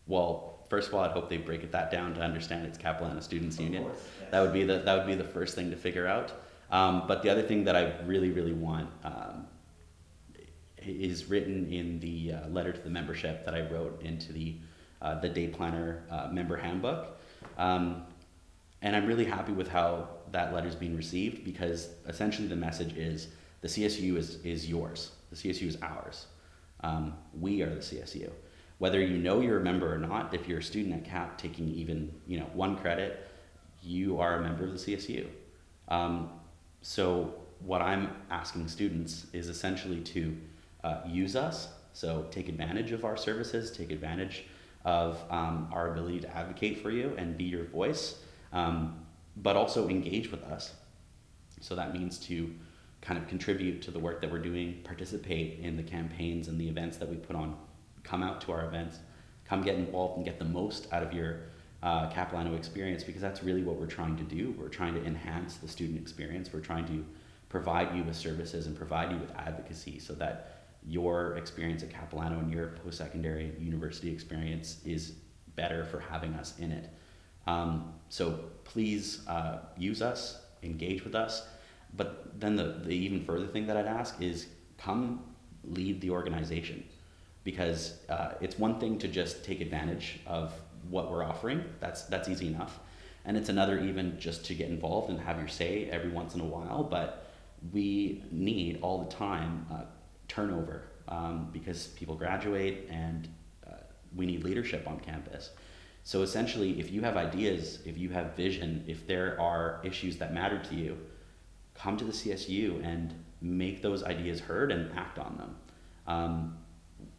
well, first of all, I'd hope they break that down to understand it's Capilano Students Of Union. course, yes. That would be the first thing to figure out. But the other thing that I really, really want is written in the letter to the membership that I wrote into the day planner member handbook. Um, and I'm really happy with how that letter's being received, because essentially the message is the CSU is yours. The CSU is ours. We are the CSU. Whether you know you're a member or not, if you're a student at CAP taking even one credit, you are a member of the CSU. Um, so what I'm asking students is essentially to use us. So take advantage of our services, take advantage of our ability to advocate for you and be your voice, but also engage with us. So that means to kind of contribute to the work that we're doing, participate in the campaigns and the events that we put on, come out to our events, come get involved and get the most out of your Capilano experience, because that's really what we're trying to do. We're trying to enhance the student experience. We're trying to provide you with services and provide you with advocacy so that your experience at Capilano and your post-secondary university experience is better for having us in it. So please use us, engage with us. But then the even further thing that I'd ask is come lead the organization, because it's one thing to just take advantage of what we're offering. That's easy enough. And it's another even just to get involved and have your say every once in a while. But we need all the time turnover, because people graduate, and we need leadership on campus. So essentially, if you have ideas, if you have vision, if there are issues that matter to you, come to the CSU and make those ideas heard and act on them.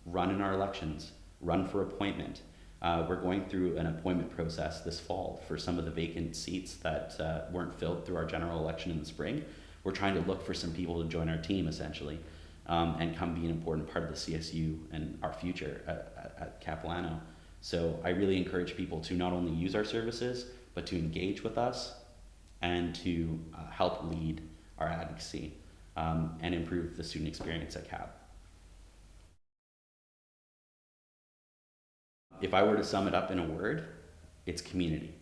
Run in our elections, run for appointment. We're going through an appointment process this fall for some of the vacant seats that weren't filled through our general election in the spring. We're trying to look for some people to join our team, essentially, and come be an important part of the CSU and our future at Capilano. So I really encourage people to not only use our services, but to engage with us and to help lead our advocacy and improve the student experience at CAP. If I were to sum it up in a word, it's community.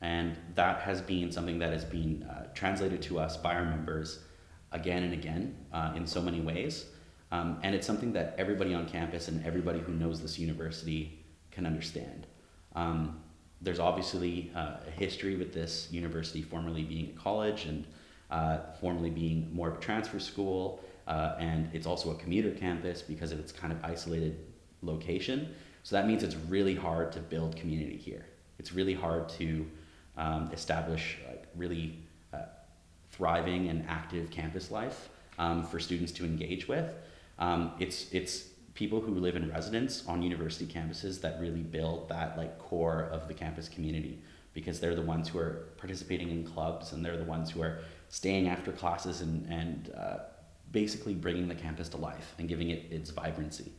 And that has been something that has been translated to us by our members again and again in so many ways. And it's something that everybody on campus and everybody who knows this university can understand. There's obviously a history with this university formerly being a college and formerly being more of a transfer school, and it's also a commuter campus because of its kind of isolated location. So that means it's really hard to build community here. It's really hard to establish really thriving and active campus life for students to engage with. It's people who live in residence on university campuses that really build that core of the campus community, because they're the ones who are participating in clubs, and they're the ones who are staying after classes and basically bringing the campus to life and giving it its vibrancy.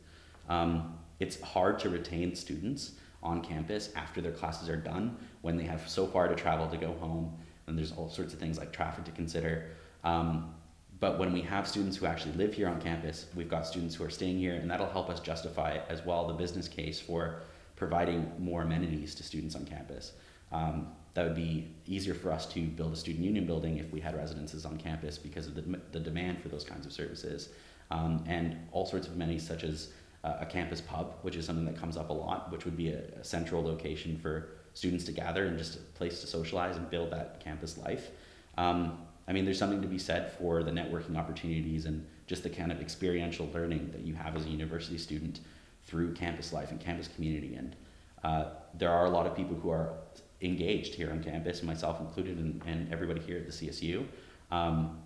It's hard to retain students on campus after their classes are done, when they have so far to travel to go home, and there's all sorts of things like traffic to consider. But when we have students who actually live here on campus, we've got students who are staying here, and that'll help us justify as well the business case for providing more amenities to students on campus. That would be easier for us to build a student union building if we had residences on campus, because of the demand for those kinds of services. And all sorts of amenities such as a campus pub, which is something that comes up a lot, which would be a central location for students to gather and just a place to socialize and build that campus life. I mean, there's something to be said for the networking opportunities and just the kind of experiential learning that you have as a university student through campus life and campus community. And there are a lot of people who are engaged here on campus, myself included, and everybody here at the CSU.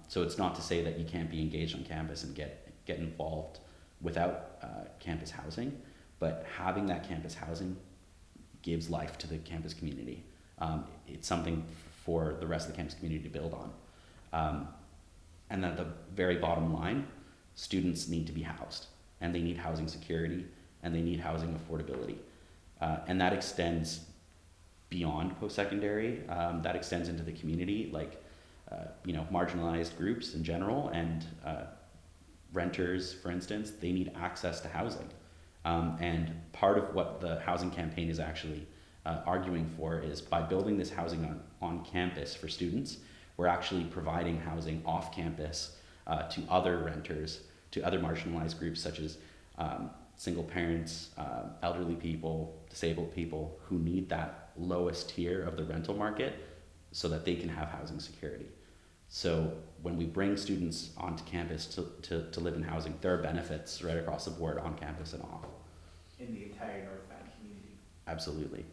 So it's not to say that you can't be engaged on campus and get involved without campus housing, but having that campus housing gives life to the campus community. It's something for the rest of the campus community to build on. And at the very bottom line, students need to be housed, and they need housing security, and they need housing affordability. And that extends beyond post-secondary. That extends into the community, marginalized groups in general, and renters, for instance, they need access to housing. And part of what the housing campaign is actually arguing for is by building this housing on campus for students, we're actually providing housing off campus to other renters, to other marginalized groups such as single parents, elderly people, disabled people who need that lowest tier of the rental market so that they can have housing security. So when we bring students onto campus to live in housing, there are benefits right across the board on campus and off. In the entire North Van community. Absolutely.